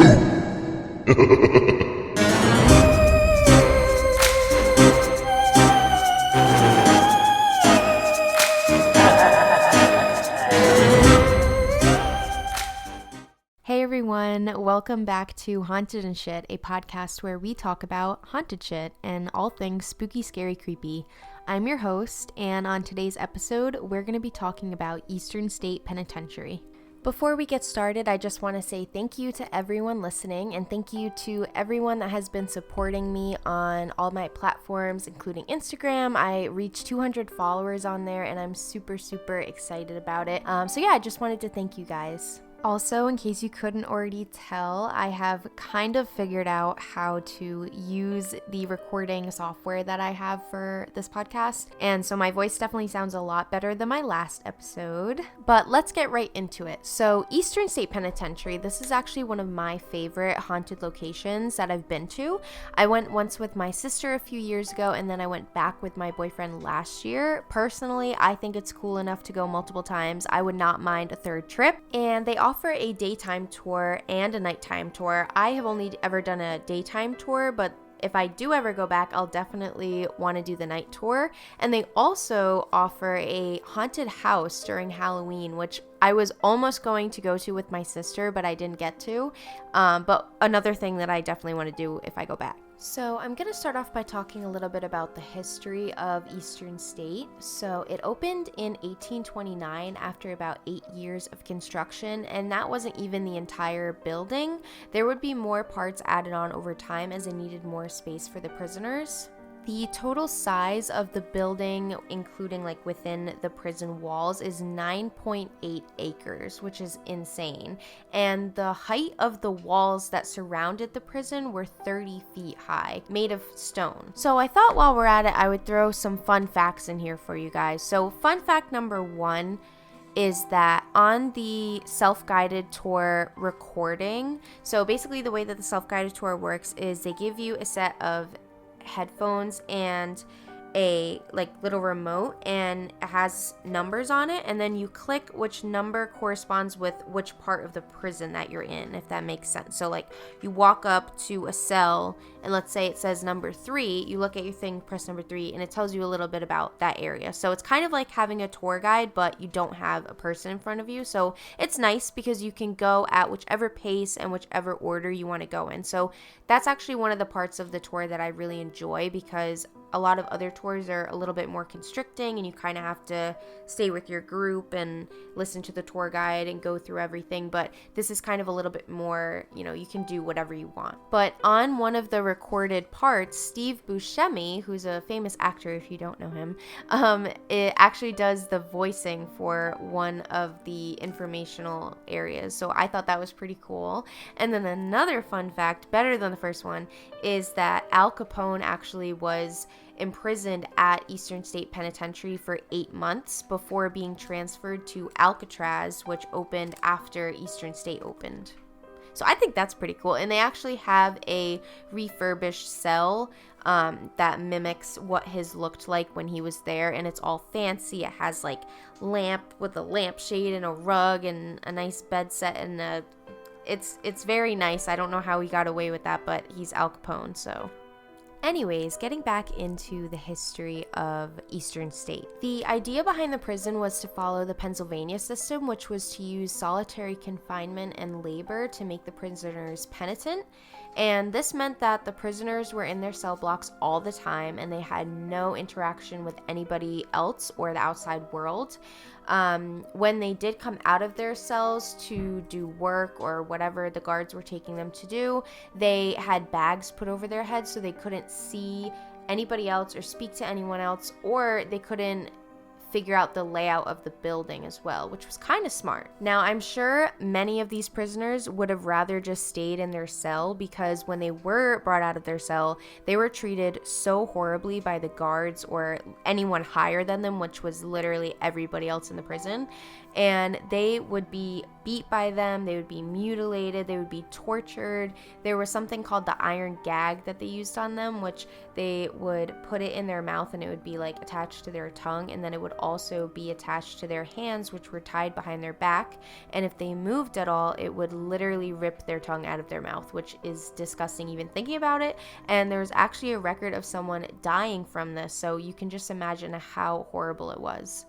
Hey everyone, welcome back to Haunted and Shit, a podcast where we talk about haunted shit and all things spooky, scary, creepy. I'm your host, and on today's episode, we're going to be talking about Eastern State Penitentiary. Before we get started, I just want to say thank you to everyone listening, and thank you to everyone that has been supporting me on all my platforms, including Instagram. I reached 200 followers on there, and I'm super excited about it. So yeah, I just wanted to thank you guys. Also, in case you couldn't already tell, I have kind of figured out how to use the recording software that I have for this podcast, and so my voice definitely sounds a lot better than my last episode. But let's get right into it. So, Eastern State Penitentiary, this is actually one of my favorite haunted locations that I've been to. I went once with my sister a few years ago, and then I went back with my boyfriend last year. Personally, I think it's cool enough to go multiple times. I would not mind a third trip, and they offer a daytime tour and a nighttime tour. I have only ever done a daytime tour, but if I do ever go back, I'll definitely want to do the night tour. And they also offer a haunted house during Halloween, which I was almost going to go to with my sister, but I didn't get to. But another thing that I definitely want to do if I go back. So I'm going to start off by talking a little bit about the history of Eastern State. So it opened in 1829 after about 8 years of construction, and that wasn't even the entire building. There would be more parts added on over time as it needed more space for the prisoners. The total size of the building, including like within the prison walls, is 9.8 acres, which is insane. And the height of the walls that surrounded the prison were 30 feet high, made of stone. So I thought while we're at it, I would throw some fun facts in here for you guys. So fun fact number 1 is that on the self-guided tour recording, so basically the way that the self-guided tour works is they give you a set of headphones and a like little remote, and it has numbers on it, and then you click which number corresponds with which part of the prison that you're in, if that makes sense. So like you walk up to a cell and let's say it says number 3, you look at your thing, press number 3, and it tells you a little bit about that area. So it's kind of like having a tour guide, but you don't have a person in front of you. So it's nice because you can go at whichever pace and whichever order you want to go in. So that's actually one of the parts of the tour that I really enjoy, because a lot of other tours are a little bit more constricting and you kind of have to stay with your group and listen to the tour guide and go through everything. But this is kind of a little bit more, you can do whatever you want. But on one of the recorded parts, Steve Buscemi, who's a famous actor if you don't know him, it actually does the voicing for one of the informational areas. So I thought that was pretty cool. And then another fun fact, better than the first one, is that Al Capone actually was imprisoned at Eastern State Penitentiary for 8 months before being transferred to Alcatraz, which opened after Eastern State opened. So I think that's pretty cool. And they actually have a refurbished cell that mimics what his looked like when he was there, and it's all fancy. It has like lamp with a lampshade and a rug and a nice bed set, and it's very nice. I don't know how he got away with that, but he's Al Capone, so. Anyways, getting back into the history of Eastern State. The idea behind the prison was to follow the Pennsylvania system, which was to use solitary confinement and labor to make the prisoners penitent. And this meant that the prisoners were in their cell blocks all the time and they had no interaction with anybody else or the outside world. When they did come out of their cells to do work or whatever the guards were taking them to do, they had bags put over their heads so they couldn't see anybody else or speak to anyone else, or they couldn't figure out the layout of the building as well, which was kind of smart. Now, I'm sure many of these prisoners would have rather just stayed in their cell, because when they were brought out of their cell, they were treated so horribly by the guards or anyone higher than them, which was literally everybody else in the prison. and they would be beat by them, they would be mutilated, they would be tortured. There was something called the iron gag that they used on them, which they would put it in their mouth and it would be like attached to their tongue, and then it would also be attached to their hands, which were tied behind their back, and if they moved at all, it would literally rip their tongue out of their mouth, which is disgusting even thinking about it. And there was actually a record of someone dying from this, so you can just imagine how horrible it was.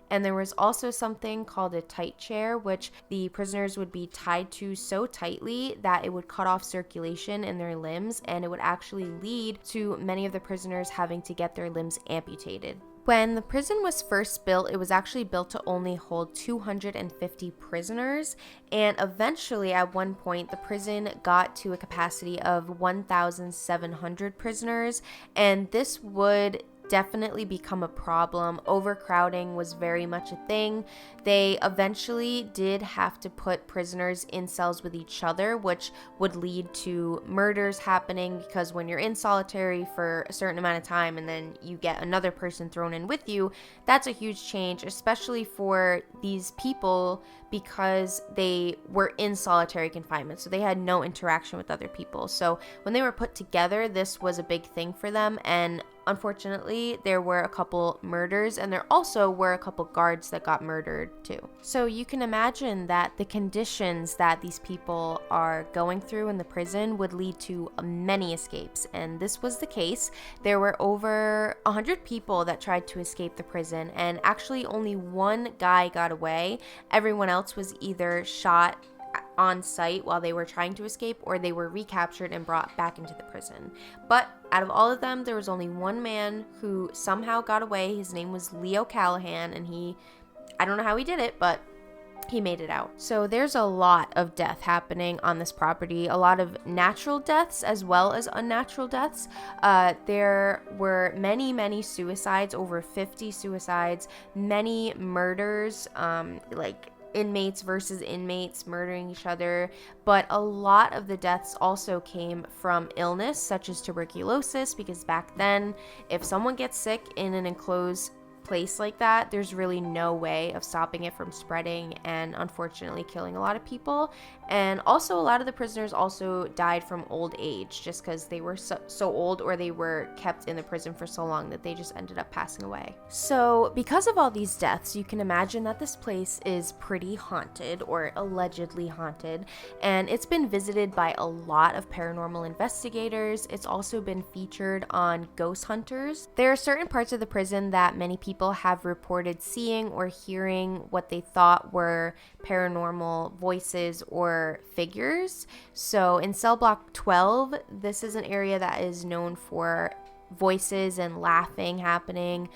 And there was also something called a tight chair, which the prisoners would be tied to so tightly that it would cut off circulation in their limbs, and it would actually lead to many of the prisoners having to get their limbs amputated. When the prison was first built, it was actually built to only hold 250 prisoners, and eventually at one point the prison got to a capacity of 1,700 prisoners, and this would definitely become a problem. Overcrowding was very much a thing. They eventually did have to put prisoners in cells with each other, which would lead to murders happening, because when you're in solitary for a certain amount of time and then you get another person thrown in with you, that's a huge change, especially for these people, because they were in solitary confinement, so they had no interaction with other people. So when they were put together, this was a big thing for them, and unfortunately, there were a couple murders, and there also were a couple guards that got murdered too. So you can imagine that the conditions that these people are going through in the prison would lead to many escapes, and this was the case. There were over 100 people that tried to escape the prison, and actually only one guy got away. Everyone else was either shot on site while they were trying to escape, or they were recaptured and brought back into the prison. But out of all of them, there was only one man who somehow got away. His name was Leo Callahan, and I don't know how he did it, but he made it out. So there's a lot of death happening on this property, a lot of natural deaths as well as unnatural deaths. There were many suicides, over 50 suicides, many murders, like inmates versus inmates murdering each other, but a lot of the deaths also came from illness, such as tuberculosis, because back then, if someone gets sick in an enclosed place like that, there's really no way of stopping it from spreading and unfortunately killing a lot of people. And also a lot of the prisoners also died from old age, just because they were so old, or they were kept in the prison for so long that they just ended up passing away. So because of all these deaths, you can imagine that this place is pretty haunted, or allegedly haunted, and it's been visited by a lot of paranormal investigators. It's also been featured on Ghost Hunters. There are certain parts of the prison that many people have reported seeing or hearing what they thought were paranormal voices or figures. So in cell block 12, this is an area that is known for voices and laughing happening.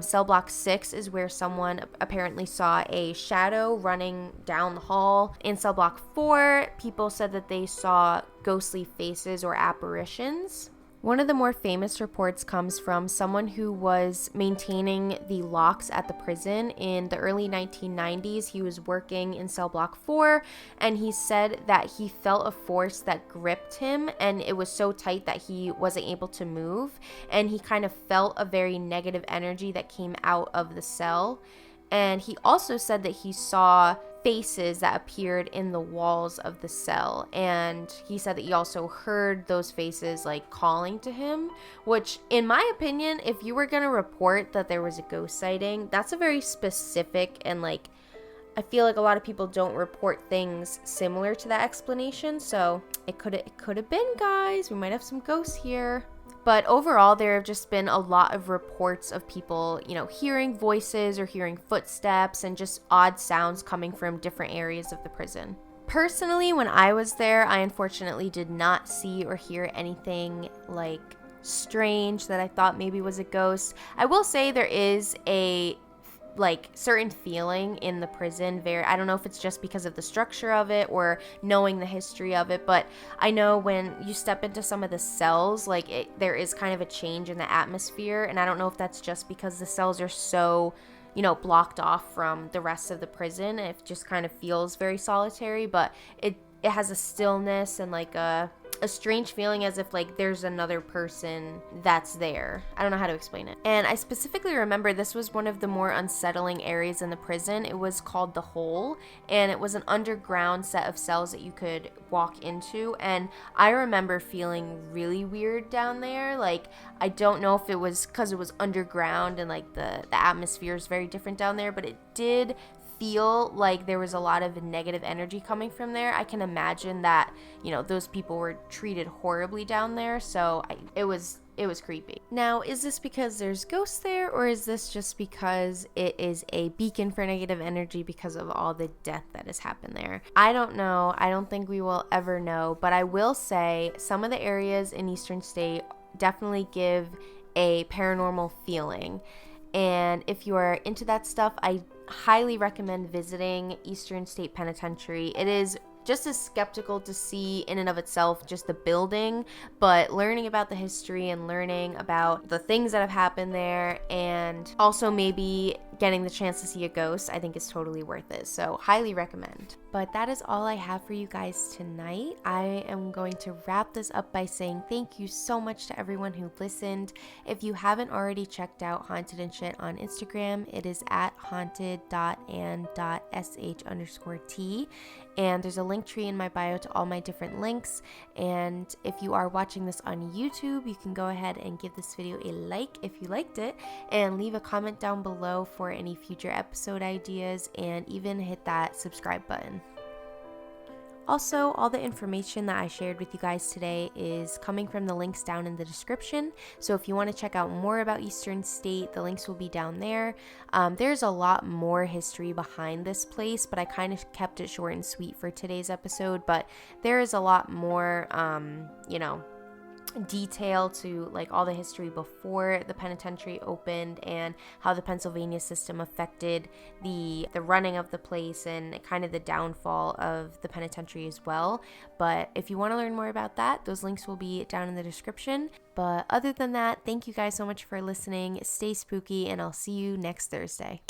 Cell block 6 is where someone apparently saw a shadow running down the hall. In cell block 4, people said that they saw ghostly faces or apparitions. One of the more famous reports comes from someone who was maintaining the locks at the prison in the early 1990s. He was working in cell block 4, and he said that he felt a force that gripped him, and it was so tight that he wasn't able to move, and he kind of felt a very negative energy that came out of the cell. And he also said that he saw faces that appeared in the walls of the cell, and he said that he also heard those faces like calling to him, which in my opinion, if you were gonna report that there was a ghost sighting, that's a very specific, and like I feel like a lot of people don't report things similar to that explanation, so it could have been, guys. We might have some ghosts here. But overall, there have just been a lot of reports of people, hearing voices or hearing footsteps and just odd sounds coming from different areas of the prison. Personally, when I was there, I unfortunately did not see or hear anything like strange that I thought maybe was a ghost. I will say there is a certain feeling in the prison. I don't know if it's just because of the structure of it or knowing the history of it, but I know when you step into some of the cells, there is kind of a change in the atmosphere, and I don't know if that's just because the cells are so blocked off from the rest of the prison. It just kind of feels very solitary, but it has a stillness and like a a strange feeling as if like there's another person that's there. I don't know how to explain it. And I specifically remember this was one of the more unsettling areas in the prison. It was called the Hole, and it was an underground set of cells that you could walk into. And I remember feeling really weird down there. Like, I don't know if it was because it was underground and like the atmosphere is very different down there, but it did feel like there was a lot of negative energy coming from there. I can imagine that, you know, those people were treated horribly down there, so it was creepy. Now, is this because there's ghosts there, or is this just because it is a beacon for negative energy because of all the death that has happened there? I don't know. I don't think we will ever know, but I will say some of the areas in Eastern State definitely give a paranormal feeling. And if you are into that stuff, I highly recommend visiting Eastern State Penitentiary. It is just as skeptical to see in and of itself, just the building, but learning about the history and learning about the things that have happened there, and also maybe getting the chance to see a ghost, I think is totally worth it. So highly recommend. But that is all I have for you guys tonight. I am going to wrap this up by saying thank you so much to everyone who listened. If you haven't already checked out Haunted and Shit on Instagram, it is at haunted.and.sh_t. And there's a link tree in my bio to all my different links. And if you are watching this on YouTube, you can go ahead and give this video a like if you liked it, and leave a comment down below for any future episode ideas, and even hit that subscribe button. Also, all the information that I shared with you guys today is coming from the links down in the description. So if you want to check out more about Eastern State, the links will be down there. There's a lot more history behind this place, but I kind of kept it short and sweet for today's episode. But there is a lot more, detail to like all the history before the penitentiary opened, and how the Pennsylvania system affected the running of the place, and kind of the downfall of the penitentiary as well. But if you want to learn more about that, those links will be down in the description. But other than that, thank you guys so much for listening. Stay spooky, and I'll see you next Thursday.